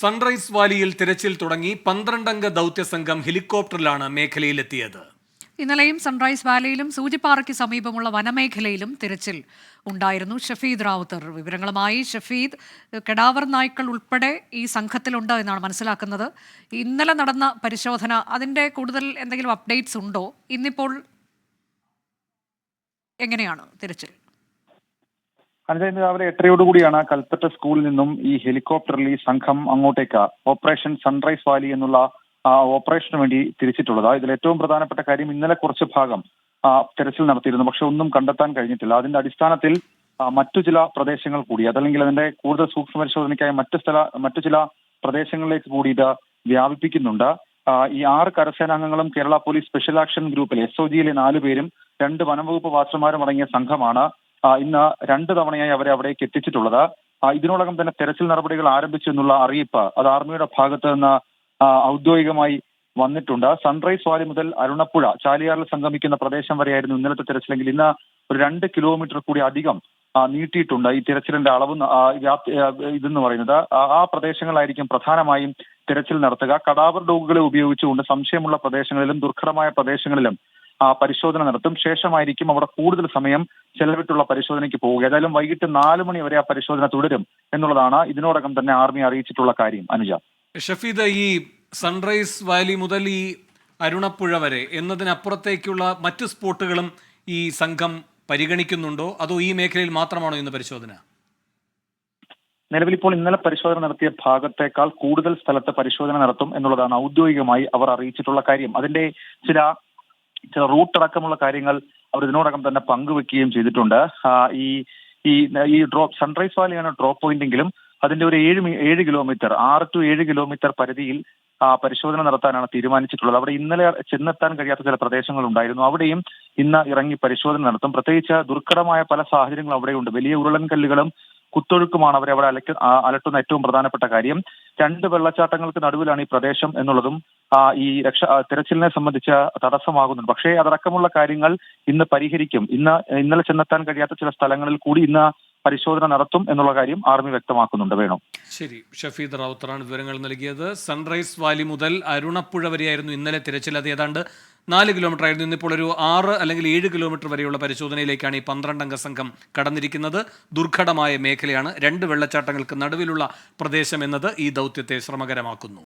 Sunrise വാലിയിൽ തിരച്ചിൽ തുടങ്ങി 12-അംഗ ദൗത്യസംഘം ഹെലികോപ്റ്ററിലാണ് മേഖലയിലെത്തിയത്. ഇന്നലെയും സൺറൈസ് വാലിയിലും സൂചിപ്പാറയ്ക്ക് സമീപമുള്ള വനമേഖലയിലും തിരച്ചിൽ ഉണ്ടായിരുന്നു. ഷഫീദ് റാവുത്തർ വിവരങ്ങളുമായി. ഷഫീദ്, കെടാവർ നായ്ക്കൾ ഉൾപ്പെടെ ഈ സംഘത്തിലുണ്ട് എന്നാണ് മനസ്സിലാക്കുന്നത്. ഇന്നലെ നടന്ന പരിശോധന, അതിൻ്റെ കൂടുതൽ എന്തെങ്കിലും അപ്ഡേറ്റ്സ് ഉണ്ടോ? ഇന്നിപ്പോൾ എങ്ങനെയാണ് തിരച്ചിൽ? ഇന്ന് രാവിലെ 8:30 കൽപ്പറ്റ സ്കൂളിൽ നിന്നും ഈ ഹെലികോപ്റ്ററിൽ ഈ സംഘം അങ്ങോട്ടേക്ക് ഓപ്പറേഷൻ സൺറൈസ് വാലി എന്നുള്ള ഓപ്പറേഷന് വേണ്ടി തിരിച്ചിട്ടുള്ളത്. ഇതിൽ ഏറ്റവും പ്രധാനപ്പെട്ട കാര്യം, ഇന്നലെ കുറച്ച് ഭാഗം തെരച്ചിൽ നടത്തിയിരുന്നു, പക്ഷെ ഒന്നും കണ്ടെത്താൻ കഴിഞ്ഞിട്ടില്ല. അതിന്റെ അടിസ്ഥാനത്തിൽ മറ്റു ചില പ്രദേശങ്ങൾ കൂടി, അതല്ലെങ്കിൽ അതിന്റെ കൂടുതൽ സൂക്ഷ്മ പരിശോധനയ്ക്കായി മറ്റു ചില പ്രദേശങ്ങളിലേക്ക് കൂടി ഇത് വ്യാപിപ്പിക്കുന്നുണ്ട്. ഈ 6 കരസേനാംഗങ്ങളും കേരള പോലീസ് സ്പെഷ്യൽ ആക്ഷൻ ഗ്രൂപ്പിലെ SOGയിലെ 4 പേരും 2 വനംവകുപ്പ് വാച്ചർമാരും അടങ്ങിയ സംഘമാണ് ഇന്ന് 2 തവണയായി അവരെ അവിടേക്ക് എത്തിച്ചിട്ടുള്ളത്. ഇതിനോടകം തന്നെ തെരച്ചിൽ നടപടികൾ ആരംഭിച്ചു എന്നുള്ള അറിയിപ്പ് അത് ആർമിയുടെ ഭാഗത്ത് നിന്ന് ഔദ്യോഗികമായി വന്നിട്ടുണ്ട്. സൺറൈസ് വാലി മുതൽ അരുണപ്പുഴ ചാലിയാറിൽ സംഗമിക്കുന്ന പ്രദേശം വരെയായിരുന്നു ഇന്നലത്തെ തെരച്ചിലെങ്കിൽ ഇന്ന് ഒരു 2 കിലോമീറ്റർ കൂടി അധികം നീട്ടിയിട്ടുണ്ട് ഈ തിരച്ചിലിന്റെ അളവ് ഇതെന്ന് പറയുന്നത്. ആ പ്രദേശങ്ങളായിരിക്കും പ്രധാനമായും തിരച്ചിൽ നടത്തുക. കടാവർ ഡോഗുകളെ ഉപയോഗിച്ചുകൊണ്ട് സംശയമുള്ള പ്രദേശങ്ങളിലും ദുർഘടമായ പ്രദേശങ്ങളിലും പരിശോധന നടത്തും. ശേഷമായിരിക്കും അവിടെ കൂടുതൽ സമയം ചെലവിട്ടുള്ള പരിശോധനയ്ക്ക് പോവുക. ഏതായാലും വൈകിട്ട് 4 മണി വരെ ആ പരിശോധന തുടരും എന്നുള്ളതാണ് ഇതിനോടകം തന്നെ ആർമി അറിയിച്ചിട്ടുള്ള കാര്യം. അനുജ, ഷഫീദ്, ഈ സൺറൈസ് വാലി മുതൽ ഈ അരുണപ്പുഴ വരെ എന്നതിനപ്പുറത്തേക്കുള്ള മറ്റു സ്പോട്ടുകളും ഈ സംഘം പരിഗണിക്കുന്നുണ്ടോ, അതോ ഈ മേഖലയിൽ മാത്രമാണോ ഇന്ന് പരിശോധന? നിലവിൽ ഇപ്പോൾ ഇന്നലെ പരിശോധന നടത്തിയ ഭാഗത്തേക്കാൾ കൂടുതൽ സ്ഥലത്ത് പരിശോധന നടത്തും എന്നുള്ളതാണ് ഔദ്യോഗികമായി അവർ അറിയിച്ചിട്ടുള്ള കാര്യം. അതിന്റെ ചില റൂട്ട് അടക്കമുള്ള കാര്യങ്ങൾ അവർ ഇതിനോടകം തന്നെ പങ്കുവെക്കുകയും ചെയ്തിട്ടുണ്ട്. ഈ ഡ്രോപ്പ് സൺറൈസ് വാലിയാണ് ഡ്രോപ്പ് പോയിന്റെങ്കിലും അതിന്റെ ഒരു 7 കിലോമീറ്റർ 6 to 7 കിലോമീറ്റർ പരിധിയിൽ പരിശോധന നടത്താനാണ് തീരുമാനിച്ചിട്ടുള്ളത്. അവിടെ ഇന്നലെ ചെന്നെത്താൻ കഴിയാത്ത ചില പ്രദേശങ്ങൾ ഉണ്ടായിരുന്നു. അവിടെയും ഇന്ന് ഇറങ്ങി പരിശോധന നടത്തും. പ്രത്യേകിച്ച് ദുർഘടമായ പല സാഹചര്യങ്ങളും അവിടെയുണ്ട്. വലിയ ഉരുളൻ കല്ലുകളും കുത്തൊഴുക്കുമാണ് അവരെ അവിടെ അലട്ടുന്ന ഏറ്റവും പ്രധാനപ്പെട്ട കാര്യം. 2 വെള്ളച്ചാട്ടങ്ങൾക്ക് നടുവിലാണ് ഈ പ്രദേശം എന്നുള്ളതും ഈ തിരച്ചിലിനെ സംബന്ധിച്ച് തടസ്സമാകുന്നുണ്ട്. പക്ഷേ അതടക്കമുള്ള കാര്യങ്ങൾ ഇന്ന് പരിഹരിക്കും. ഇന്നലെ ചെന്നെത്താൻ കഴിയാത്ത ചില സ്ഥലങ്ങളിൽ കൂടി ഇന്ന് പരിശോധന നടത്തും എന്നുള്ള കാര്യം ആർമി വ്യക്തമാക്കുന്നുണ്ട്. വേണോ? ശരി, ഷഫീദ് റാവുത്തറാണ് വിവരങ്ങൾ നൽകിയത്. സൺറൈസ് വാലി മുതൽ അരുണപ്പുഴ വരെയായിരുന്നു ഇന്നലെ തിരച്ചിൽ. അത് ഏതാണ്ട് 4 കിലോമീറ്റർ ആയിരുന്നു. ഇന്നിപ്പോൾ ഒരു 6 അല്ലെങ്കിൽ 7 കിലോമീറ്റർ വരെയുള്ള പരിശോധനയിലേക്കാണ് ഈ 12-അംഗ സംഘം കടന്നിരിക്കുന്നത്. ദുർഘടമായ മേഖലയാണ്, 2 വെള്ളച്ചാട്ടങ്ങൾക്ക് നടുവിലുള്ള പ്രദേശം എന്നത് ഈ ദൗത്യത്തെ ശ്രമകരമാക്കുന്നു.